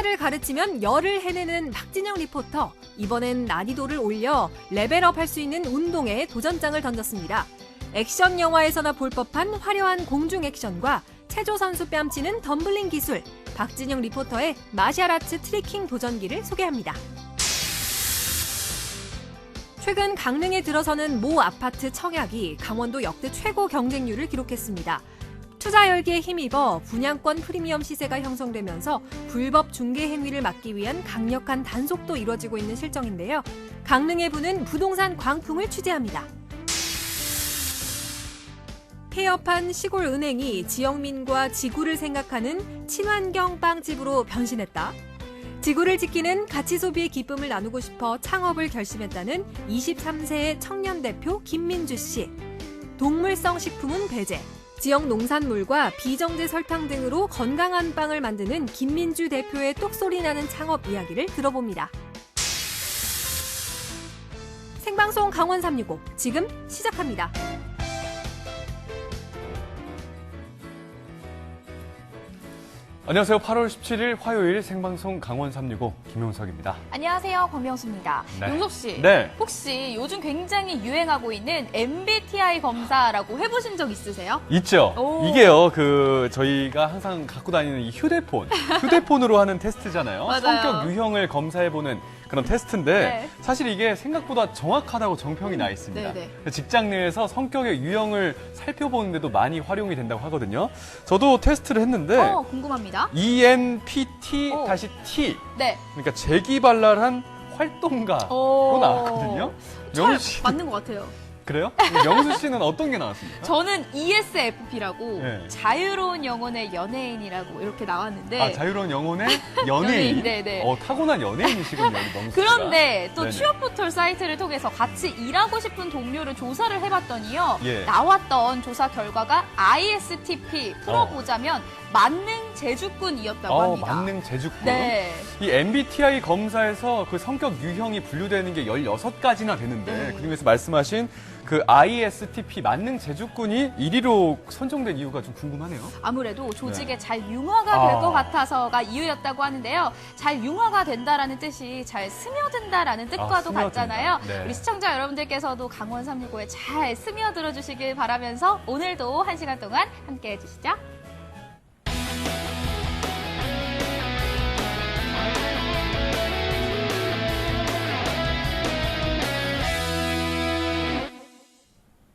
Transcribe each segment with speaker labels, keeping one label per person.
Speaker 1: 하나를 가르치면 열을 해내는 박진영 리포터. 이번엔 난이도를 올려 레벨업할 수 있는 운동에 도전장을 던졌습니다. 액션 영화에서나 볼 법한 화려한 공중 액션과 체조 선수 뺨치는 덤블링 기술. 박진영 리포터의 마샬아츠 트리킹 도전기를 소개합니다. 최근 강릉에 들어서는 모 아파트 청약이 강원도 역대 최고 경쟁률을 기록했습니다. 투자 열기에 힘입어 분양권 프리미엄 시세가 형성되면서 불법 중개 행위를 막기 위한 강력한 단속도 이뤄지고 있는 실정인데요. 강릉에 부는 부동산 광풍을 취재합니다. 폐업한 시골 은행이 지역민과 지구를 생각하는 친환경 빵집으로 변신했다. 지구를 지키는 가치 소비의 기쁨을 나누고 싶어 창업을 결심했다는 23세의 청년 대표 김민주 씨. 동물성 식품은 배제, 지역 농산물과 비정제 설탕 등으로 건강한 빵을 만드는 김민주 대표의 똑소리 나는 창업 이야기를 들어봅니다. 생방송 강원 365 지금 시작합니다.
Speaker 2: 안녕하세요. 8월 17일 화요일 생방송 강원 365 김용석입니다.
Speaker 3: 안녕하세요. 광명수입니다.
Speaker 2: 네.
Speaker 3: 용석 씨,
Speaker 2: 네.
Speaker 3: 혹시 요즘 굉장히 유행하고 있는 MBTI 검사라고 해보신 적 있으세요?
Speaker 2: 있죠.
Speaker 3: 오.
Speaker 2: 이게요, 저희가 항상 갖고 다니는 이 휴대폰으로 하는 테스트잖아요.
Speaker 3: 맞아요.
Speaker 2: 성격 유형을 검사해보는 그런 테스트인데
Speaker 3: 네.
Speaker 2: 사실 이게 생각보다 정확하다고 정평이 나 있습니다.
Speaker 3: 네네.
Speaker 2: 직장 내에서 성격의 유형을 살펴보는데도 많이 활용이 된다고 하거든요. 저도 테스트를 했는데
Speaker 3: 궁금합니다.
Speaker 2: ENPT-T
Speaker 3: 네.
Speaker 2: 그러니까 재기발랄한 활동가로 나왔거든요.
Speaker 3: 잘 맞는 것 같아요.
Speaker 2: 그래요? 영수 씨는 어떤 게 나왔습니까?
Speaker 3: 저는 ESFP라고
Speaker 2: 네.
Speaker 3: 자유로운 영혼의 연예인이라고 이렇게 나왔는데
Speaker 2: 자유로운 영혼의 연예인.
Speaker 3: 네네.
Speaker 2: 타고난 연예인이시군요, 영수 씨가.
Speaker 3: 그런데 또
Speaker 2: 네네.
Speaker 3: 취업포털 사이트를 통해서 같이 일하고 싶은 동료를 조사를 해봤더니요.
Speaker 2: 예.
Speaker 3: 나왔던 조사 결과가 ISTP 풀어보자면 만능 제주꾼이었다고 합니다.
Speaker 2: 만능 제주꾼.
Speaker 3: 네.
Speaker 2: 이 MBTI 검사에서 그 성격 유형이 분류되는 게 16가지나 되는데 그중에서 말씀하신 그 ISTP 만능 제주꾼이 1위로 선정된 이유가 좀 궁금하네요.
Speaker 3: 아무래도 조직에 잘 융화가 될 것 같아서가 이유였다고 하는데요. 잘 융화가 된다라는 뜻이 잘 스며든다라는 뜻과도
Speaker 2: 스며든다.
Speaker 3: 같잖아요.
Speaker 2: 네.
Speaker 3: 우리 시청자 여러분들께서도 강원 365에 잘 스며들어 주시길 바라면서 오늘도 1시간 동안 함께해 주시죠.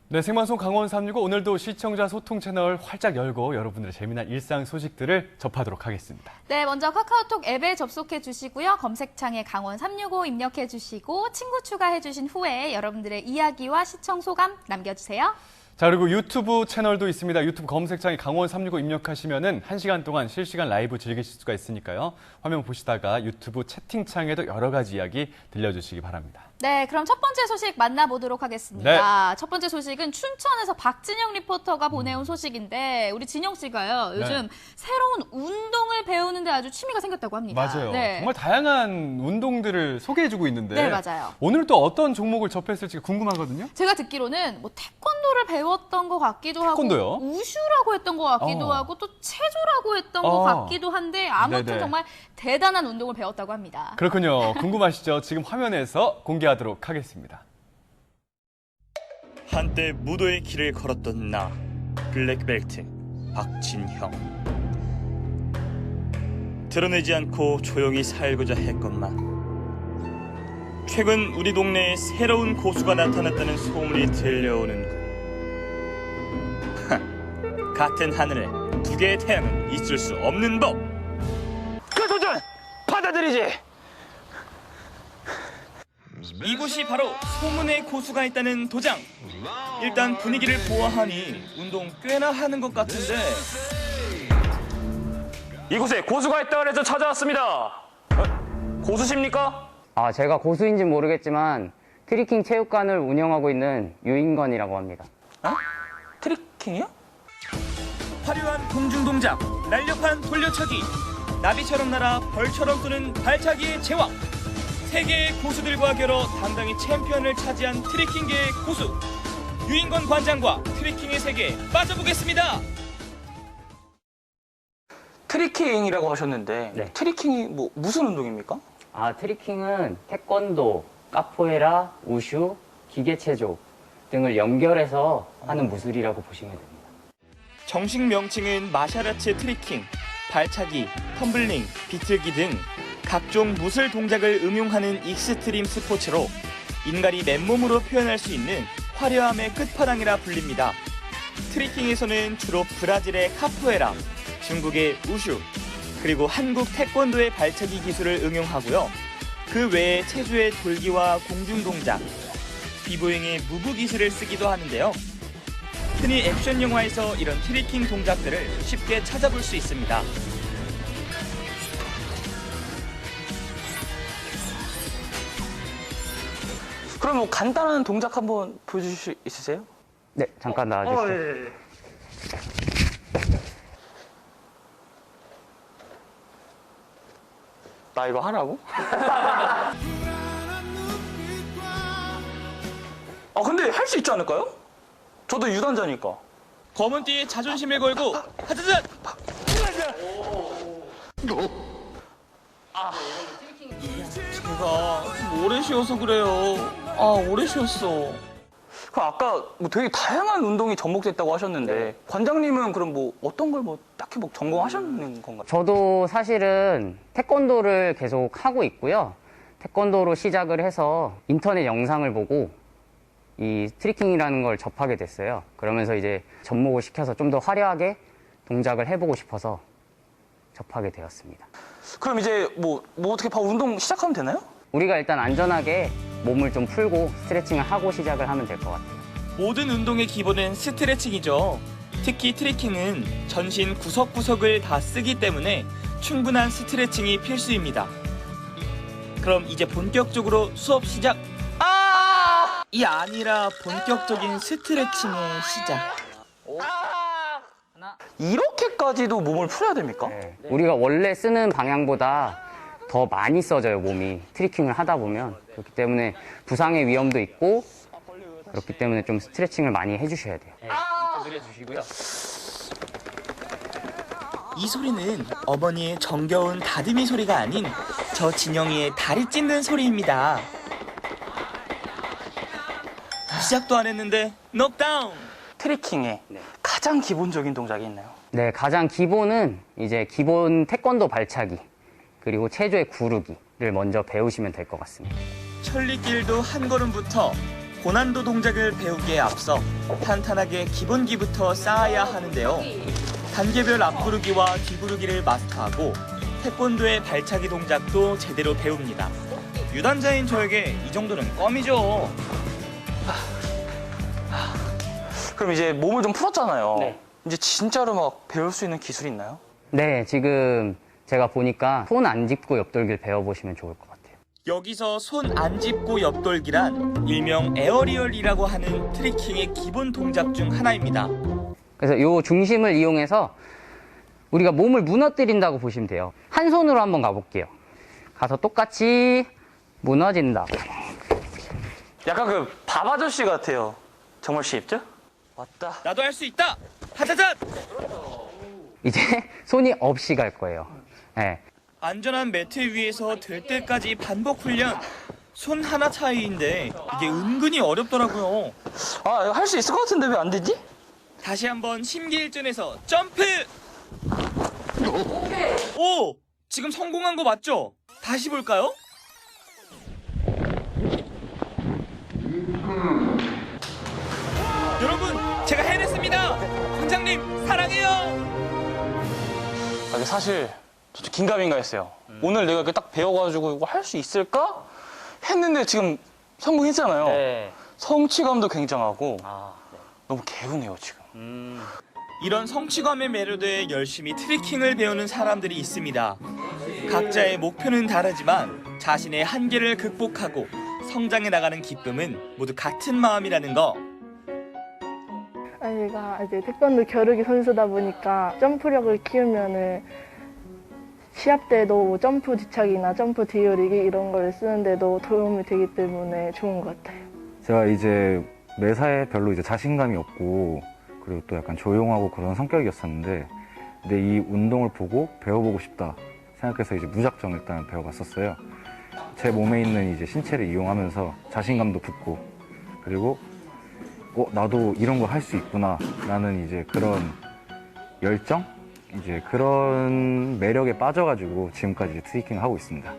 Speaker 2: 네, 생방송 강원 365 오늘도 시청자 소통 채널 활짝 열고 여러분들의 재미난 일상 소식들을 접하도록 하겠습니다.
Speaker 3: 네, 먼저 카카오톡 앱에 접속해 주시고요. 검색창에 강원 365 입력해 주시고 친구 추가해 주신 후에 여러분들의 이야기와 시청 소감 남겨주세요.
Speaker 2: 자, 그리고 유튜브 채널도 있습니다. 유튜브 검색창에 강원 365 입력하시면은 1시간 동안 실시간 라이브 즐기실 수가 있으니까요. 화면 보시다가 유튜브 채팅창에도 여러 가지 이야기 들려주시기 바랍니다.
Speaker 3: 네, 그럼 첫 번째 소식 만나보도록 하겠습니다. 첫 번째 소식은 춘천에서 박진영 리포터가 보내온 소식인데 우리 진영 씨가요. 요즘 새로운 운동을 배우는데 아주 취미가 생겼다고 합니다.
Speaker 2: 맞아요.
Speaker 3: 네.
Speaker 2: 정말 다양한 운동들을 소개해주고 있는데
Speaker 3: 네, 맞아요.
Speaker 2: 오늘 또 어떤 종목을 접했을지 궁금하거든요.
Speaker 3: 제가 듣기로는 뭐 태권도를 배웠던 것 같기도
Speaker 2: 태권도요?
Speaker 3: 하고 우슈라고 했던 것 같기도 하고 또 체조라고 했던 것 같기도 한데 아무튼
Speaker 2: 네네.
Speaker 3: 정말 대단한 운동을 배웠다고 합니다.
Speaker 2: 그렇군요. 궁금하시죠? 지금 화면에서 공개하도록 하겠습니다.
Speaker 4: 한때 무도의 길을 걸었던 나, 블랙벨트 박진형. 드러내지 않고 조용히 살고자 했건만 최근 우리 동네에 새로운 고수가 나타났다는 소문이 들려오는군. 같은 하늘에 두 개의 태양은 있을 수 없는 법.
Speaker 5: 그 도전 받아들이지.
Speaker 4: 이곳이 바로 소문의 고수가 있다는 도장. 일단 분위기를 보아하니 운동 꽤나 하는 것 같은데.
Speaker 5: 이곳에 고수가 있다고 해서 찾아왔습니다. 고수십니까?
Speaker 6: 제가 고수인지는 모르겠지만 트리킹 체육관을 운영하고 있는 유인건이라고 합니다.
Speaker 5: 트리킹이요?
Speaker 4: 화려한 공중 동작, 날렵한 돌려차기, 나비처럼 날아 벌처럼 쏘는 발차기의 제왕. 세계의 고수들과 겨뤄 당당히 챔피언을 차지한 트리킹계의 고수. 유인건 관장과 트리킹의 세계에 빠져보겠습니다.
Speaker 5: 트리킹이라고 하셨는데
Speaker 6: 네.
Speaker 5: 트리킹이 뭐 무슨 운동입니까?
Speaker 6: 트리킹은 태권도, 카포에라, 우슈, 기계체조 등을 연결해서 하는 무술이라고 보시면 됩니다.
Speaker 4: 정식 명칭은 마샤라츠 트리킹, 발차기, 텀블링, 비틀기 등 각종 무술 동작을 응용하는 익스트림 스포츠로 인간이 맨몸으로 표현할 수 있는 화려함의 끝판왕이라 불립니다. 트리킹에서는 주로 브라질의 카포에라, 중국의 우슈, 그리고 한국 태권도의 발차기 기술을 응용하고요. 그 외에 체조의 돌기와 공중 동작, 비보잉의 무브 기술을 쓰기도 하는데요. 흔히 액션 영화에서 이런 트리킹 동작들을 쉽게 찾아볼 수 있습니다.
Speaker 5: 그럼 뭐 간단한 동작 한번 보여주실 수 있으세요?
Speaker 6: 네, 잠깐 나와주시죠.
Speaker 5: 예. 나 이거 하라고? 근데 할 수 있지 않을까요? 저도 유단자니까.
Speaker 4: 검은 띠에 자존심을 걸고 하자잔! 제가 좀 오래 쉬어서 그래요. 오래 쉬었어.
Speaker 5: 그럼 아까 뭐 되게 다양한 운동이 접목됐다고 하셨는데 관장님은 그럼 뭐 어떤 걸 뭐 딱히 뭐 전공하셨는 건가요?
Speaker 6: 저도 사실은 태권도를 계속 하고 있고요. 태권도로 시작을 해서 인터넷 영상을 보고 이 트리킹이라는 걸 접하게 됐어요. 그러면서 이제 접목을 시켜서 좀 더 화려하게 동작을 해보고 싶어서 접하게 되었습니다.
Speaker 5: 그럼 이제 뭐 어떻게 바로 운동 시작하면 되나요?
Speaker 6: 우리가 일단 안전하게 몸을 좀 풀고 스트레칭을 하고 시작을 하면 될 것 같아요.
Speaker 4: 모든 운동의 기본은 스트레칭이죠. 특히 트리킹은 전신 구석구석을 다 쓰기 때문에 충분한 스트레칭이 필수입니다. 그럼 이제 본격적으로 수업 시작! 이 아니라 본격적인 스트레칭의 시작.
Speaker 5: 이렇게까지도 몸을 풀어야 됩니까?
Speaker 6: 네. 우리가 원래 쓰는 방향보다 더 많이 써져요, 몸이. 트리킹을 하다 보면. 그렇기 때문에 부상의 위험도 있고 그렇기 때문에 좀 스트레칭을 많이 해주셔야 돼요. 네, 늘려주시고요.
Speaker 4: 이 소리는 어머니의 정겨운 다듬이 소리가 아닌 저 진영이의 다리 찢는 소리입니다. 시작도 안 했는데 넉다운!
Speaker 5: 트리킹에 가장 기본적인 동작이 있나요?
Speaker 6: 네, 가장 기본은 이제 기본 태권도 발차기 그리고 체조의 구르기를 먼저 배우시면 될 것 같습니다.
Speaker 4: 천리길도 한 걸음부터 고난도 동작을 배우기에 앞서 탄탄하게 기본기부터 쌓아야 하는데요. 단계별 앞구르기와 뒤구르기를 마스터하고 태권도의 발차기 동작도 제대로 배웁니다. 유단자인 저에게 이 정도는 껌이죠.
Speaker 5: 그럼 이제 몸을 좀 풀었잖아요.
Speaker 6: 네.
Speaker 5: 이제 진짜로 막 배울 수 있는 기술이 있나요?
Speaker 6: 네, 지금 제가 보니까 손 안 짚고 옆돌기를 배워보시면 좋을 것 같아요.
Speaker 4: 여기서 손 안 짚고 옆돌기란 일명 에어리얼이라고 하는 트리킹의 기본 동작 중 하나입니다.
Speaker 6: 그래서 요 중심을 이용해서 우리가 몸을 무너뜨린다고 보시면 돼요. 한 손으로 한번 가볼게요. 가서 똑같이 무너진다.
Speaker 5: 약간 그 밥 아저씨 같아요. 정말 쉽죠? 왔다.
Speaker 4: 나도 할 수 있다! 하자잔!
Speaker 6: 이제 손이 없이 갈 거예요. 네.
Speaker 4: 안전한 매트 위에서 될 때까지 반복 훈련. 손 하나 차이인데 이게 은근히 어렵더라고요.
Speaker 5: 할 수 있을 것 같은데 왜 안 되지?
Speaker 4: 다시 한번 심기일전에서 점프! 오! 지금 성공한 거 맞죠? 다시 볼까요? 여러분, 제가 해냈습니다! 원장님, 사랑해요!
Speaker 5: 이게 사실 저도 긴가민가 했어요. 오늘 내가 이렇게 딱 배워가지고 이거 할 수 있을까? 했는데 지금 성공했잖아요.
Speaker 6: 네.
Speaker 5: 성취감도 굉장하고
Speaker 6: 네.
Speaker 5: 너무 개운해요 지금.
Speaker 4: 이런 성취감에 매료돼 열심히 트리킹을 배우는 사람들이 있습니다. 각자의 목표는 다르지만 자신의 한계를 극복하고 성장해 나가는 기쁨은 모두 같은 마음이라는 거.
Speaker 7: 제가 이제 태권도 겨루기 선수다 보니까 점프력을 키우면은 시합 때도 뭐 점프 뒤차기나 점프 뒤어리기 이런 걸 쓰는데도 도움이 되기 때문에 좋은 것 같아요.
Speaker 8: 제가 이제 매사에 별로 이제 자신감이 없고 그리고 또 약간 조용하고 그런 성격이었었는데 근데 이 운동을 보고 배워보고 싶다 생각해서 이제 무작정 일단 배워봤었어요. 제 몸에 있는 이제 신체를 이용하면서 자신감도 붙고, 그리고 나도 이런 거 할 수 있구나 라는 이제 그런 열정? 이제 그런 매력에 빠져가지고 지금까지 트리킹을 하고 있습니다.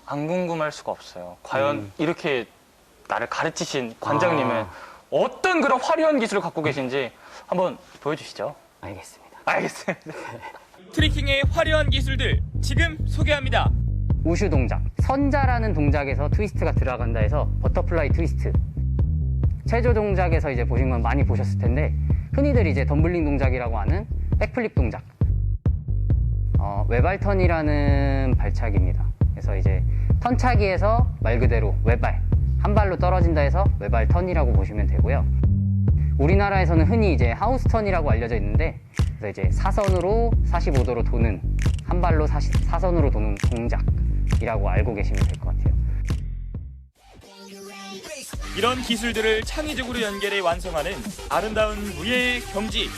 Speaker 5: 안 궁금할 수가 없어요. 과연 이렇게 나를 가르치신 관장님은 어떤 그런 화려한 기술을 갖고 계신지 한번 보여주시죠.
Speaker 6: 알겠습니다.
Speaker 5: 알겠습니다.
Speaker 4: 트리킹의 화려한 기술들 지금 소개합니다.
Speaker 6: 우슈 동작. 선자라는 동작에서 트위스트가 들어간다 해서 버터플라이 트위스트. 체조 동작에서 이제 보신 건 많이 보셨을 텐데, 흔히들 이제 덤블링 동작이라고 하는 백플립 동작. 외발턴이라는 발차기입니다. 그래서 이제 턴차기에서 말 그대로 외발, 한 발로 떨어진다 해서 외발턴이라고 보시면 되고요. 우리나라에서는 흔히 이제 하우스턴이라고 알려져 있는데, 그래서 이제 사선으로 45도로 도는, 한 발로 사선으로 도는 동작이라고 알고 계시면 될 것 같아요.
Speaker 4: 이런 기술들을 창의적으로 연결해 완성하는 아름다운 무예의 경지.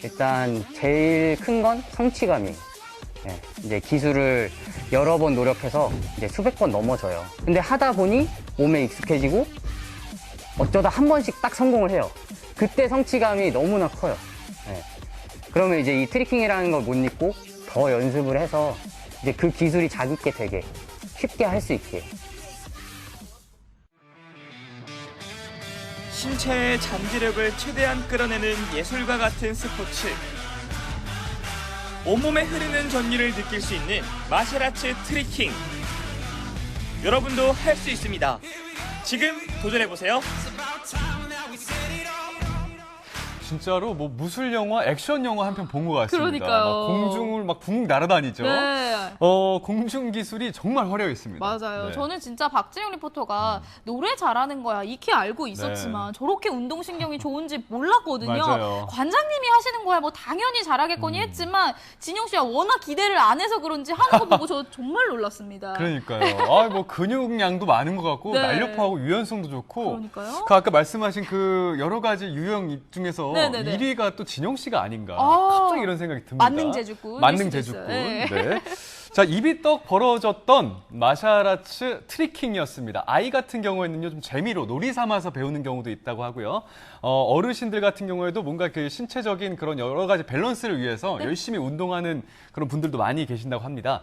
Speaker 6: 일단 제일 큰 건 성취감이에요. 네, 이제 기술을 여러 번 노력해서 이제 수백 번 넘어져요. 근데 하다 보니 몸에 익숙해지고 어쩌다 한 번씩 딱 성공을 해요. 그때 성취감이 너무나 커요. 네. 그러면 이제 이 트리킹이라는 걸 못 잊고 더 연습을 해서 이제 그 기술이 자기께 되게 쉽게 할 수 있게.
Speaker 4: 신체의 잠재력을 최대한 끌어내는 예술과 같은 스포츠. 온몸에 흐르는 전율을 느낄 수 있는 마셜아츠 트리킹. 여러분도 할 수 있습니다. 지금 도전해보세요.
Speaker 2: 진짜로 뭐 무술 영화, 액션 영화 한 편 본 것 같습니다.
Speaker 3: 그러니까요.
Speaker 2: 막 공중을 막 붕 날아다니죠.
Speaker 3: 네.
Speaker 2: 공중 기술이 정말 화려했습니다.
Speaker 3: 맞아요.
Speaker 2: 네.
Speaker 3: 저는 진짜 박진영 리포터가 노래 잘하는 거야 익히 알고 있었지만 저렇게 운동신경이 좋은지 몰랐거든요.
Speaker 2: 맞아요.
Speaker 3: 관장님이 하시는 거야 뭐 당연히 잘하겠거니 했지만 진영 씨가 워낙 기대를 안 해서 그런지 하는 거 보고 저 정말 놀랐습니다.
Speaker 2: 그러니까요. 뭐 근육량도 많은 것 같고
Speaker 3: 네.
Speaker 2: 날렵하고 유연성도 좋고.
Speaker 3: 그러니까요.
Speaker 2: 그 아까 말씀하신 그 여러 가지 유형 중에서
Speaker 3: 네네네.
Speaker 2: 1위가 또 진영 씨가 아닌가.
Speaker 3: 아,
Speaker 2: 갑자기 이런 생각이 듭니다.
Speaker 3: 만능 제주꾼.
Speaker 2: 만능 제주꾼.
Speaker 3: 네.
Speaker 2: 네. 자, 입이 떡 벌어졌던 마샬아츠 트리킹이었습니다. 아이 같은 경우에는요, 좀 재미로 놀이 삼아서 배우는 경우도 있다고 하고요. 어르신들 같은 경우에도 뭔가 그 신체적인 그런 여러 가지 밸런스를 위해서 열심히 운동하는 그런 분들도 많이 계신다고 합니다.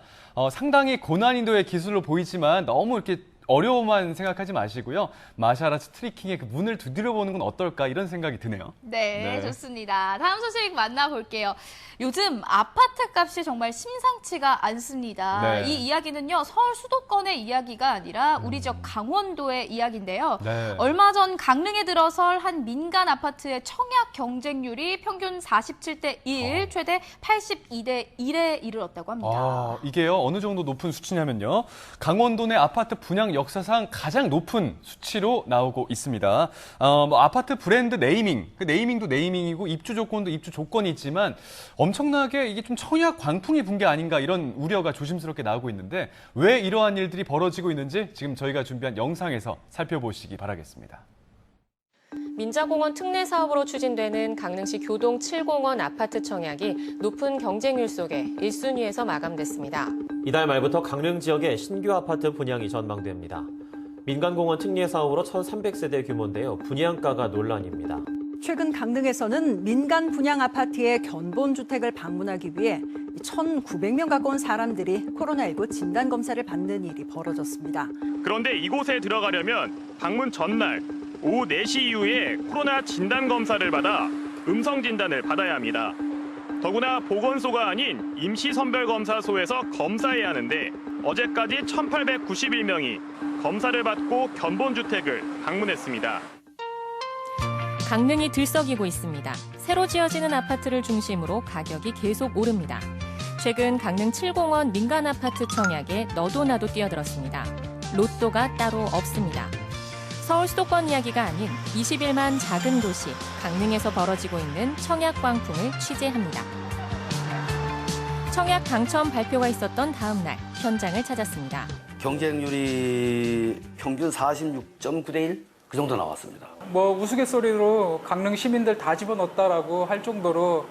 Speaker 2: 상당히 고난이도의 기술로 보이지만 너무 이렇게 어려움만 생각하지 마시고요. 마샬아츠 트리킹의 그 문을 두드려보는 건 어떨까 이런 생각이 드네요.
Speaker 3: 네, 좋습니다. 다음 소식 만나볼게요. 요즘 아파트 값이 정말 심상치가 않습니다.
Speaker 2: 네.
Speaker 3: 이 이야기는요, 서울 수도권의 이야기가 아니라 우리 지역 강원도의 이야기인데요.
Speaker 2: 네.
Speaker 3: 얼마 전 강릉에 들어설 한 민간 아파트의 청약 경쟁률이 평균 47대 1, 최대 82대 1에 이르렀다고 합니다.
Speaker 2: 이게요, 어느 정도 높은 수치냐면요. 강원도 내 아파트 분양 역사상 가장 높은 수치로 나오고 있습니다. 뭐 아파트 브랜드 네이밍, 그 네이밍도 네이밍이고 입주 조건도 입주 조건이 있지만 엄청나게 이게 좀 청약 광풍이 분 게 아닌가 이런 우려가 조심스럽게 나오고 있는데 왜 이러한 일들이 벌어지고 있는지 지금 저희가 준비한 영상에서 살펴보시기 바라겠습니다.
Speaker 9: 민자공원 특례 사업으로 추진되는 강릉시 교동 7공원 아파트 청약이 높은 경쟁률 속에 1순위에서 마감됐습니다.
Speaker 10: 이달 말부터 강릉 지역에 신규 아파트 분양이 전망됩니다. 민간공원 특례 사업으로 1,300세대 규모인데요. 분양가가 논란입니다.
Speaker 11: 최근 강릉에서는 민간 분양 아파트의 견본주택을 방문하기 위해 1,900명 가까운 사람들이 코로나19 진단검사를 받는 일이 벌어졌습니다.
Speaker 12: 그런데 이곳에 들어가려면 방문 전날 오후 4시 이후에 코로나 진단검사를 받아 음성 진단을 받아야 합니다. 더구나 보건소가 아닌 임시선별검사소에서 검사해야 하는데 어제까지 1,891명이 검사를 받고 견본주택을 방문했습니다.
Speaker 9: 강릉이 들썩이고 있습니다. 새로 지어지는 아파트를 중심으로 가격이 계속 오릅니다. 최근 강릉 7공원 민간 아파트 청약에 너도 나도 뛰어들었습니다. 로또가 따로 없습니다. 서울 수도권 이야기가 아닌 21만 작은 도시 강릉에서 벌어지고 있는 청약 광풍을 취재합니다. 청약 당첨 발표가 있었던 다음 날 현장을 찾았습니다.
Speaker 13: 경쟁률이 평균 46.9대 1, 그 정도 나왔습니다.
Speaker 14: 뭐 우스갯소리로 강릉 시민들 다 집어넣었다라고 할 정도로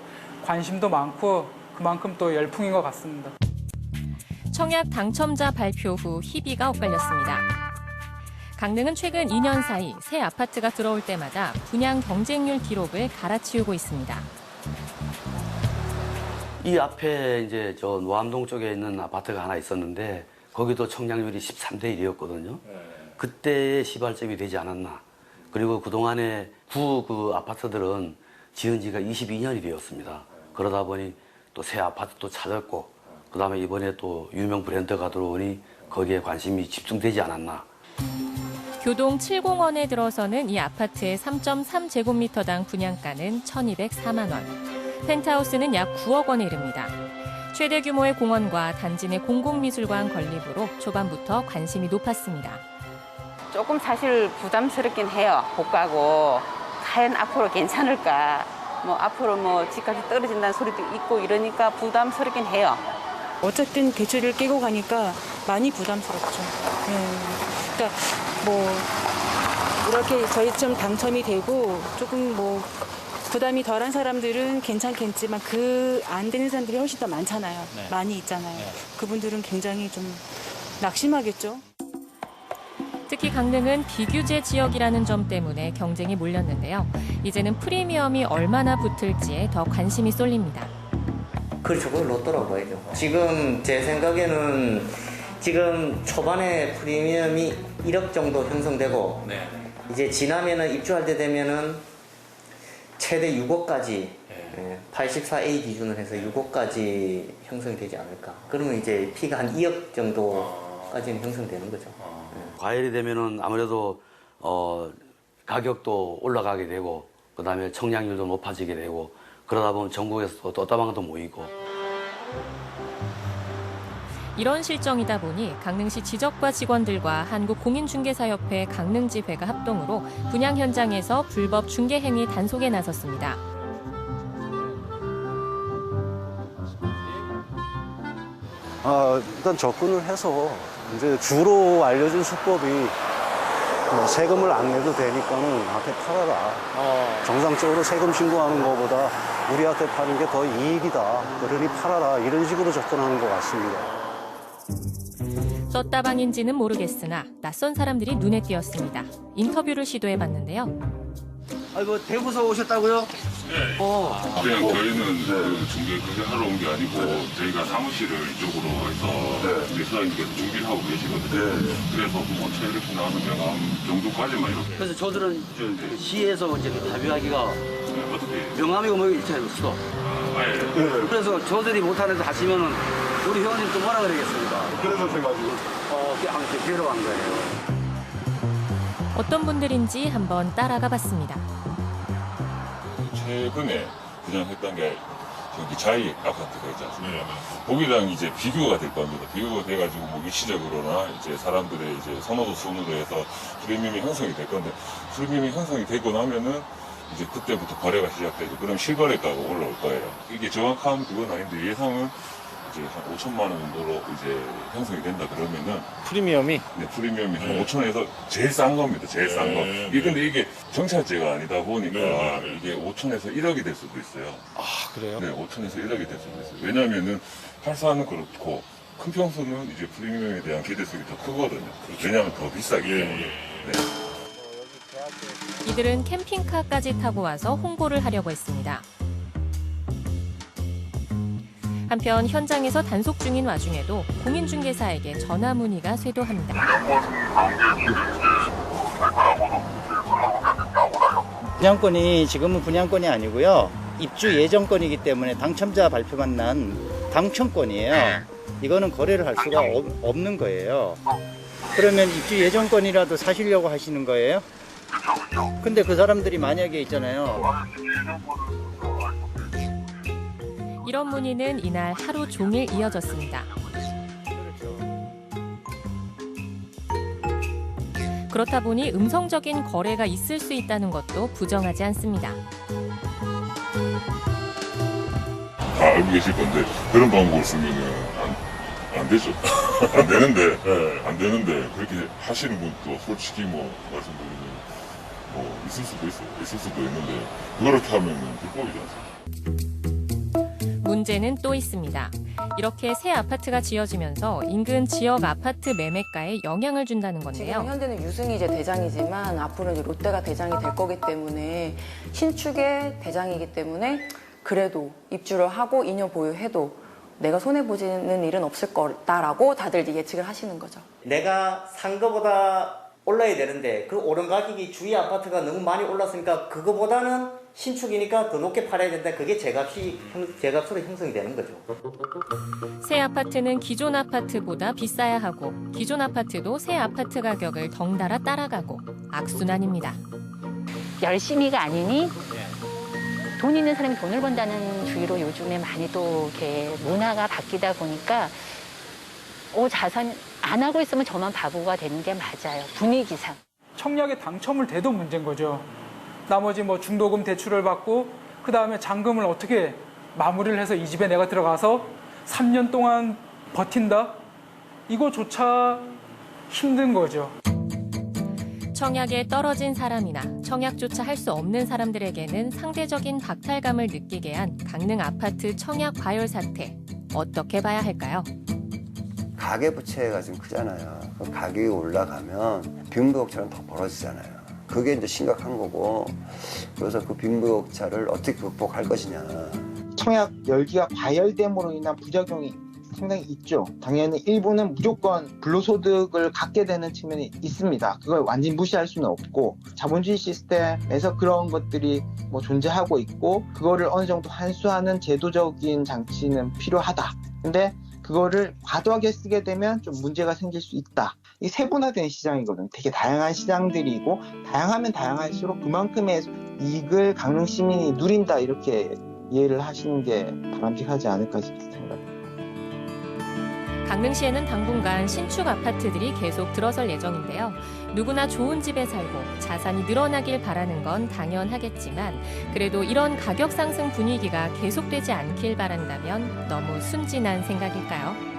Speaker 14: 관심도 많고 그만큼 또 열풍인 것 같습니다.
Speaker 9: 청약 당첨자 발표 후 희비가 엇갈렸습니다. 강릉은 최근 2년 사이 새 아파트가 들어올 때마다 분양 경쟁률 기록을 갈아치우고 있습니다.
Speaker 13: 이 앞에 이제 저 노암동 쪽에 있는 아파트가 하나 있었는데 거기도 청약률이 13대 1이었거든요. 그때의 시발점이 되지 않았나. 그리고 그동안에 그 아파트들은 지은 지가 22년이 되었습니다. 그러다 보니 또 새 아파트도 찾았고 그다음에 이번에 또 유명 브랜드가 들어오니 거기에 관심이 집중되지 않았나.
Speaker 9: 교동 7공원에 들어서는 이 아파트의 3.3제곱미터당 분양가는 1,204만 원. 펜트하우스는 약 9억 원에 이릅니다. 최대 규모의 공원과 단지 내 공공미술관 건립으로 초반부터 관심이 높았습니다.
Speaker 15: 조금 사실 부담스럽긴 해요. 고가고 과연 앞으로 괜찮을까. 뭐 앞으로 뭐 집값이 떨어진다는 소리도 있고 이러니까 부담스럽긴 해요.
Speaker 16: 어쨌든 대출을 깨고 가니까 많이 부담스럽죠. 그러니까 뭐 이렇게 저희처럼 당첨이 되고 조금 뭐 부담이 덜한 사람들은 괜찮겠지만 그 안 되는 사람들이 훨씬 더 많잖아요.
Speaker 17: 네.
Speaker 16: 많이 있잖아요.
Speaker 17: 네.
Speaker 16: 그분들은 굉장히 좀 낙심하겠죠.
Speaker 9: 특히 강릉은 비규제 지역이라는 점 때문에 경쟁이 몰렸는데요. 이제는 프리미엄이 얼마나 붙을지에 더 관심이 쏠립니다.
Speaker 18: 그렇죠. 그걸 로또라고 봐야죠. 지금 제 생각에는 지금 초반에 프리미엄이 1억 정도 형성되고
Speaker 17: 네.
Speaker 18: 이제 지나면은 입주할 때 되면은 최대 6억까지 84A 기준으로 해서 6억까지 형성이 되지 않을까. 그러면 이제 피가 한 2억 정도까지는 형성되는 거죠.
Speaker 13: 과열이 되면은 아무래도 가격도 올라가게 되고 그다음에 청약률도 높아지게 되고 그러다 보면 전국에서 또 따방도 모이고.
Speaker 9: 이런 실정이다 보니 강릉시 지적과 직원들과 한국공인중개사협회 강릉지회가 합동으로 분양 현장에서 불법 중개 행위 단속에 나섰습니다.
Speaker 19: 일단 접근을 해서 이제 주로 알려진 수법이 뭐 세금을 안 내도 되니까는 앞에 팔아라. 정상적으로 세금 신고하는 것보다 우리한테 파는 게 더 이익이다. 그러니 팔아라. 이런 식으로 접근하는 것 같습니다.
Speaker 9: 떴다방인지는 모르겠으나 낯선 사람들이 눈에 띄었습니다. 인터뷰를 시도해봤는데요.
Speaker 20: 뭐 대구서 오셨다고요?
Speaker 21: 네. 그냥 저희는 그 중개 그게 하러 온 게 아니고 저희가 사무실을 이쪽으로 해서 우리 사장님께서 준비를 하고 계시거든요. 그래서 뭐 이렇게 나오는 명함 정도까지만 이렇게.
Speaker 20: 그래서 저들은 그 시에서 이제 답변하기가
Speaker 21: 어떻게?
Speaker 20: 명함이고 뭐 이렇게 없어. 그래서 저들이 못하는 데서 하시면은 우리 회원님 또 뭐라 그러겠습니까? 그래서 제가 이렇게 배우러 간 거예요.
Speaker 9: 어떤 분들인지 한번 따라가 봤습니다.
Speaker 21: 최근에 분양했던 게 저기 자이 아파트가 있지 않습니까? 거기랑 이제 비교가 될 겁니다. 비교가 돼가지고 뭐 일시적으로나 이제 사람들의 이제 선호도 순으로 해서 프리미엄이 형성이 될 건데 프리미엄이 형성이 되고 나면은 이제 그때부터 거래가 시작되죠. 그럼 실거래가가 올라올 거예요. 이게 정확한 그건 아닌데 예상은 이제 한 5천만 원 정도로 이제 형성이 된다 그러면은
Speaker 17: 프리미엄이?
Speaker 21: 네, 프리미엄이 한 5천에서 제일 싼 겁니다. 제일 싼 거. 근데 이게 정찰제가 아니다 보니까 이게 5천에서 1억이 될 수도 있어요.
Speaker 17: 아, 그래요?
Speaker 21: 네, 5천에서 1억이 될 수도 있어요. 왜냐면은 84는 그렇고 큰 평수는 이제 프리미엄에 대한 기대수가 더 크거든요. 왜냐하면 더 비싸기 때문에. 네.
Speaker 9: 이들은 캠핑카까지 타고 와서 홍보를 하려고 했습니다. 한편 현장에서 단속 중인 와중에도 공인중개사에게 전화 문의가 쇄도합니다.
Speaker 22: 분양권이 지금은 분양권이 아니고요. 입주 예정권이기 때문에 당첨자 발표만 난 당첨권이에요. 이거는 거래를 할 수가 없는 거예요. 그러면 입주 예정권이라도 사시려고 하시는 거예요? 근데 그 사람들이 만약에 있잖아요.
Speaker 9: 이런 문의는 이날 하루 종일 이어졌습니다. 그렇다 보니 음성적인 거래가 있을 수 있다는 것도 부정하지 않습니다.
Speaker 21: 다 알고 계실 건데 그런 방법을 쓰면은 안 되죠. 안 되는데 그렇게 하시는 분도 솔직히 뭐 말씀드리면 있을 수도 있는데 그렇게 하면 불법이지 않습니까?
Speaker 9: 문제는 또 있습니다. 이렇게 새 아파트가 지어지면서 인근 지역 아파트 매매가에 영향을 준다는 건데요.
Speaker 1: 지금 현재는 유승이 이제 대장이지만 앞으로는 이제 롯데가 대장이 될 거기 때문에 신축의 대장이기 때문에 그래도 입주를 하고 2년 보유해도 내가 손해보지는 일은 없을 거다라고 다들 이제 예측을 하시는 거죠.
Speaker 18: 내가 산 거보다 올라야 되는데 그 오른 가격이 주위 아파트가 너무 많이 올랐으니까 그거보다는 신축이니까 더 높게 팔아야 된다. 그게 제값으로 형성이 되는 거죠.
Speaker 9: 새 아파트는 기존 아파트보다 비싸야 하고 기존 아파트도 새 아파트 가격을 덩달아 따라가고 악순환입니다.
Speaker 17: 열심히가 아니니 돈 있는 사람이 돈을 번다는 주의로 요즘에 많이 또 이렇게 문화가 바뀌다 보니까 자산 안 하고 있으면 저만 바보가 되는 게 맞아요. 분위기상.
Speaker 14: 청약에 당첨을 돼도 문제인 거죠. 나머지 뭐 중도금 대출을 받고 그 다음에 잔금을 어떻게 마무리를 해서 이 집에 내가 들어가서 3년 동안 버틴다? 이거조차 힘든 거죠.
Speaker 9: 청약에 떨어진 사람이나 청약조차 할 수 없는 사람들에게는 상대적인 박탈감을 느끼게 한 강릉 아파트 청약 과열 사태. 어떻게 봐야 할까요?
Speaker 23: 가계부채가 좀 크잖아요. 그럼 가격이 올라가면 빈부격차는 더 벌어지잖아요. 그게 이제 심각한 거고, 그래서 그 빈부격차를 어떻게 극복할 것이냐.
Speaker 24: 청약 열기가 과열됨으로 인한 부작용이 상당히 있죠. 당연히 일부는 무조건 불로소득을 갖게 되는 측면이 있습니다. 그걸 완전히 무시할 수는 없고, 자본주의 시스템에서 그런 것들이 뭐 존재하고 있고, 그거를 어느 정도 환수하는 제도적인 장치는 필요하다. 근데 그거를 과도하게 쓰게 되면 좀 문제가 생길 수 있다. 이 세분화된 시장이거든요. 되게 다양한 시장들이고, 다양하면 다양할수록 그만큼의 이익을 강릉 시민이 누린다, 이렇게 이해를 하시는 게 바람직하지 않을까 생각합니다.
Speaker 9: 강릉시에는 당분간 신축 아파트들이 계속 들어설 예정인데요. 누구나 좋은 집에 살고 자산이 늘어나길 바라는 건 당연하겠지만 그래도 이런 가격 상승 분위기가 계속되지 않길 바란다면 너무 순진한 생각일까요?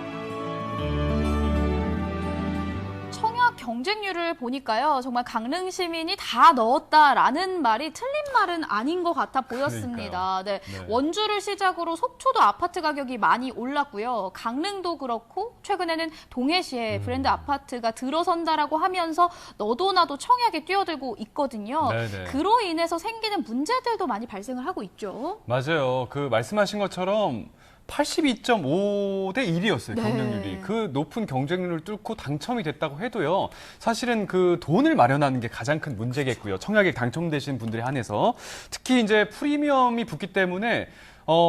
Speaker 3: 청약 경쟁률을 보니까요. 정말 강릉 시민이 다 넣었다라는 말이 틀린 말은 아닌 것 같아 보였습니다. 네. 원주를 시작으로 속초도 아파트 가격이 많이 올랐고요. 강릉도 그렇고 최근에는 동해시에 브랜드 아파트가 들어선다라고 하면서 너도 나도 청약에 뛰어들고 있거든요.
Speaker 2: 네네.
Speaker 3: 그로 인해서 생기는 문제들도 많이 발생을 하고 있죠.
Speaker 2: 맞아요. 그 말씀하신 것처럼 82.5대 1이었어요,
Speaker 3: 네.
Speaker 2: 경쟁률이. 그 높은 경쟁률을 뚫고 당첨이 됐다고 해도요. 사실은 그 돈을 마련하는 게 가장 큰 문제겠고요. 청약에 당첨되신 분들에 한해서. 특히 이제 프리미엄이 붙기 때문에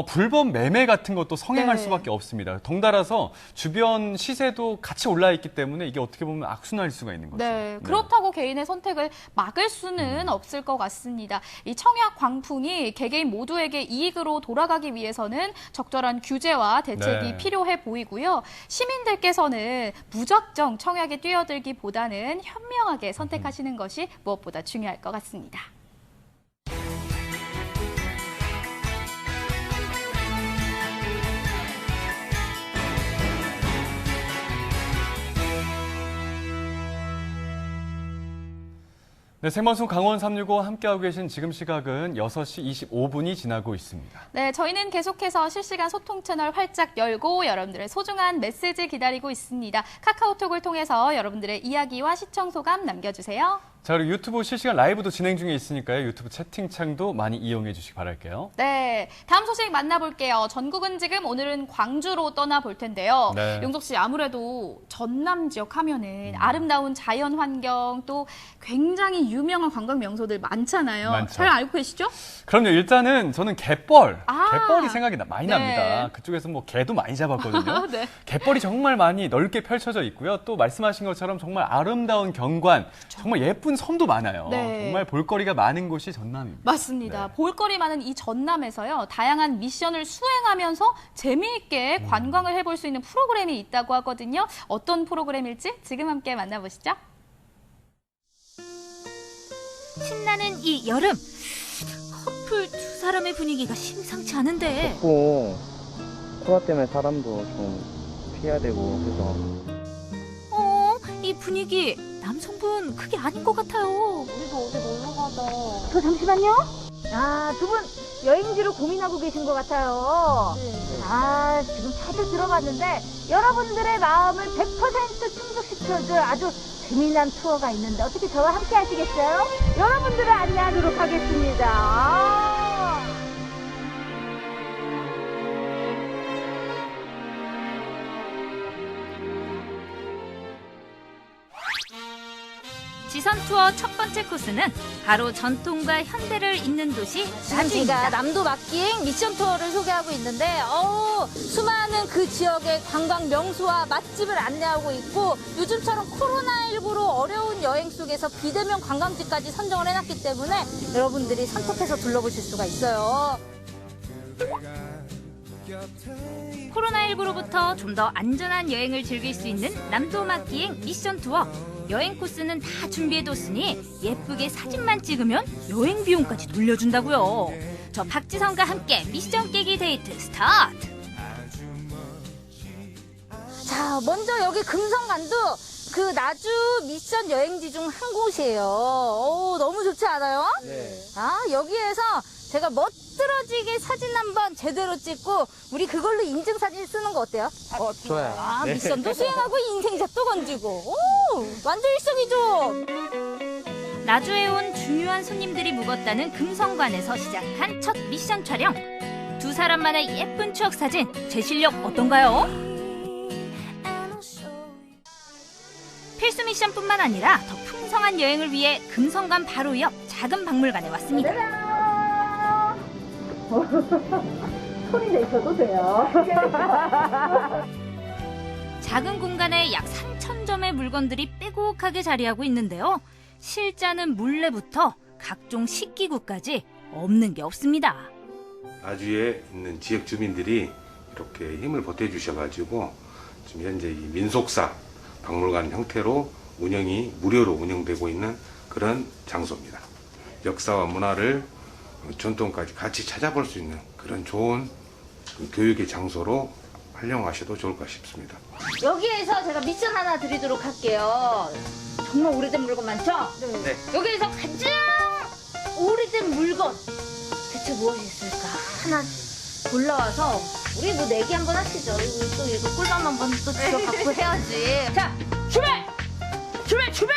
Speaker 2: 불법 매매 같은 것도 성행할
Speaker 3: 네.
Speaker 2: 수밖에 없습니다. 덩달아서 주변 시세도 같이 올라 있기 때문에 이게 어떻게 보면 악순환일 수가 있는 거죠.
Speaker 3: 네, 그렇다고 개인의 선택을 막을 수는 없을 것 같습니다. 이 청약 광풍이 개개인 모두에게 이익으로 돌아가기 위해서는 적절한 규제와 대책이
Speaker 2: 네.
Speaker 3: 필요해 보이고요. 시민들께서는 무작정 청약에 뛰어들기보다는 현명하게 선택하시는 것이 무엇보다 중요할 것 같습니다.
Speaker 2: 네, 생방송 강원 365 함께하고 계신 지금 시각은 6시 25분이 지나고 있습니다.
Speaker 3: 네, 저희는 계속해서 실시간 소통 채널 활짝 열고 여러분들의 소중한 메시지 기다리고 있습니다. 카카오톡을 통해서 여러분들의 이야기와 시청 소감 남겨주세요.
Speaker 2: 자, 그리고 유튜브 실시간 라이브도 진행 중에 있으니까요. 유튜브 채팅창도 많이 이용해 주시기 바랄게요.
Speaker 3: 네, 다음 소식 만나볼게요. 전국은 지금 오늘은 광주로 떠나볼 텐데요.
Speaker 2: 네.
Speaker 3: 용석 씨, 아무래도 전남 지역 하면은 아름다운 자연 환경 또 굉장히 유명한 관광 명소들 많잖아요.
Speaker 2: 많죠.
Speaker 3: 잘 알고 계시죠?
Speaker 2: 그럼요. 일단은 저는 갯벌,
Speaker 3: 아.
Speaker 2: 갯벌이 생각이 많이
Speaker 3: 네.
Speaker 2: 납니다. 그쪽에서 뭐 개도 많이 잡았거든요.
Speaker 3: 네.
Speaker 2: 갯벌이 정말 많이 넓게 펼쳐져 있고요. 또 말씀하신 것처럼 정말 아름다운 경관, 정말 예쁜 섬도 많아요.
Speaker 3: 네.
Speaker 2: 정말 볼거리가 많은 곳이 전남입니다.
Speaker 3: 맞습니다. 볼거리 많은 이 전남에서요. 다양한 미션을 수행하면서 재미있게 관광을 해볼 수 있는 프로그램이 있다고 하거든요. 어떤 프로그램일지 지금 함께 만나보시죠.
Speaker 25: 신나는 이 여름 커플 두 사람의 분위기가 심상치 않은데
Speaker 26: 덥고 코로나 때문에 사람도 좀 피해야 되고 그래서
Speaker 25: 이 분위기 남성분 그게 아닌 것 같아요. 우리도 어디 놀러 가자. 저 잠시만요. 아, 두 분 여행지로 고민하고 계신 것 같아요. 아, 지금 차들 들어봤는데 여러분들의 마음을 100% 충족시켜줄 아주 재미난 투어가 있는데 어떻게 저와 함께 하시겠어요? 여러분들을 안내하도록 하겠습니다. 지선 투어 첫 번째 코스는 바로 전통과 현대를 잇는 도시 나주입니다.
Speaker 4: 남도 막기행 미션 투어를 소개하고 있는데 수많은 그 지역의 관광 명소와 맛집을 안내하고 있고 요즘처럼 코로나19로 어려운 여행 속에서 비대면 관광지까지 선정을 해놨기 때문에 여러분들이 선택해서 둘러보실 수가 있어요.
Speaker 25: 코로나19로부터 좀 더 안전한 여행을 즐길 수 있는 남도 막기행 미션 투어. 여행 코스는 다 준비해뒀으니 예쁘게 사진만 찍으면 여행 비용까지 돌려준다고요. 저 박지성과 함께 미션 깨기 데이트 스타트!
Speaker 4: 자, 먼저 여기 금성간도 그 나주 미션 여행지 중 한 곳이에요. 너무 좋지 않아요?
Speaker 5: 네.
Speaker 4: 아, 여기에서 제가 멋들어지게 사진 한번 제대로 찍고 우리 그걸로 인증사진 쓰는 거 어때요?
Speaker 5: 좋아요.
Speaker 4: 아,
Speaker 5: 네.
Speaker 4: 미션도 수행하고 인생샷도 건지고. 오, 완전 일석이조.
Speaker 25: 나주에 온 중요한 손님들이 묵었다는 금성관에서 시작한 첫 미션 촬영. 두 사람만의 예쁜 추억 사진, 제 실력 어떤가요? 필수 미션뿐만 아니라 더 풍성한 여행을 위해 금성관 바로 옆 작은 박물관에 왔습니다.
Speaker 4: 소리 내셔도 돼요.
Speaker 25: 작은 공간에 약 3,000점의 물건들이 빼곡하게 자리하고 있는데요. 실자는 물레부터 각종 식기구까지 없는 게 없습니다.
Speaker 6: 나주에 있는 지역 주민들이 이렇게 힘을 보태주셔가지고 지금 현재 이 민속사 박물관 형태로 무료로 운영되고 있는 그런 장소입니다. 역사와 문화를 전통까지 같이 찾아볼 수 있는 그런 좋은 교육의 장소로 활용하셔도 좋을 것 싶습니다.
Speaker 4: 여기에서 제가 미션 하나 드리도록 할게요. 정말 오래된 물건 많죠?
Speaker 5: 네.
Speaker 4: 여기에서 가장 오래된 물건 대체 무엇이 있을까? 하나 골라와서 우리 뭐 내기 한번 하시죠. 우리 또 이거 꿀밤 한번 또 들어갖고 해야지. 자, 출발! 출발! 출발!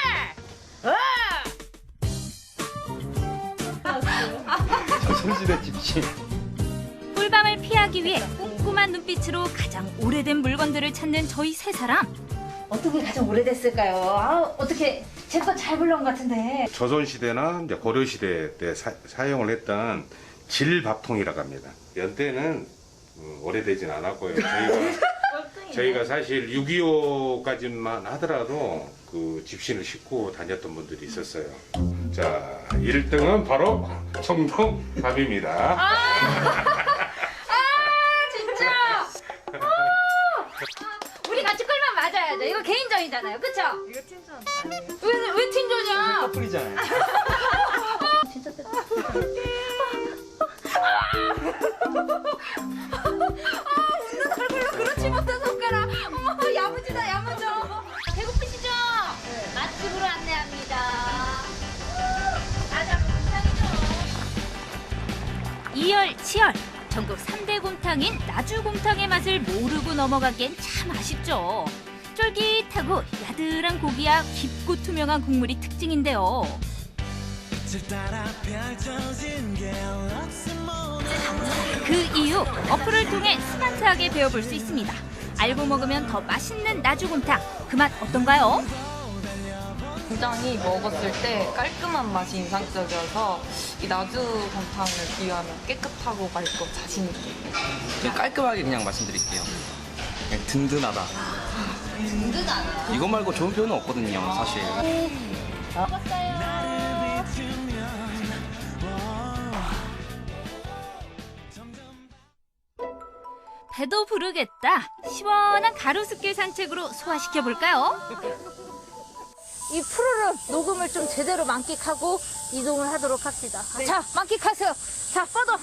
Speaker 5: 조선시대 집신.
Speaker 25: 꿀밤을 피하기 위해 꼼꼼한 눈빛으로 가장 오래된 물건들을 찾는 저희 세 사람.
Speaker 4: 어떻게 가장 오래됐을까요? 어떻게 제 거 잘 불러온 것 같은데.
Speaker 6: 조선시대나 이제 고려시대 때 사용을 했던 질밥통이라고 합니다. 연대는 오래되진 않았고요. 저희가 사실 6.25까지만 하더라도 그 집신을 싣고 다녔던 분들이 있었어요. 자, 1등은 바로 청동밥입니다.
Speaker 4: 진짜! 우리 같이 꿀밤 맞아야 돼. 이거 개인전이잖아요. 그쵸?
Speaker 5: 이거 팀전
Speaker 4: 왜 팀전이야?
Speaker 5: 커플이잖아요.
Speaker 4: 진짜 뜯어. 웃는 얼굴로 그렇지 못한 손가락. 어머, 야무지다, 야무져. 배고프시죠? 네. 맛집으로 안내합니다. 맞아, 이상이죠.
Speaker 25: 이열치열. 전국 3대 곰탕인 나주곰탕의 맛을 모르고 넘어가기엔 참 아쉽죠. 쫄깃하고 야들한 고기와 깊고 투명한 국물이 특징인데요. 그 이유 어플을 통해 스마트하게 배워볼 수 있습니다. 알고 먹으면 더 맛있는 나주곰탕. 그 맛 어떤가요?
Speaker 7: 굉장히 먹었을 때 깔끔한 맛이 인상적이어서 이 나주곰탕을 비유하면 깨끗하고 맑고 자신 있게.
Speaker 8: 깔끔하게 그냥 말씀드릴게요. 그냥 든든하다.
Speaker 4: 든든하다.
Speaker 8: 이거 말고 좋은 표현은 없거든요, 사실.
Speaker 25: 배도 부르겠다. 시원한 가로수길 산책으로 소화시켜볼까요?
Speaker 4: 이 푸르른 녹음을 좀 제대로 만끽하고 이동을 하도록 합시다. 자, 만끽하세요. 자, 뻗어,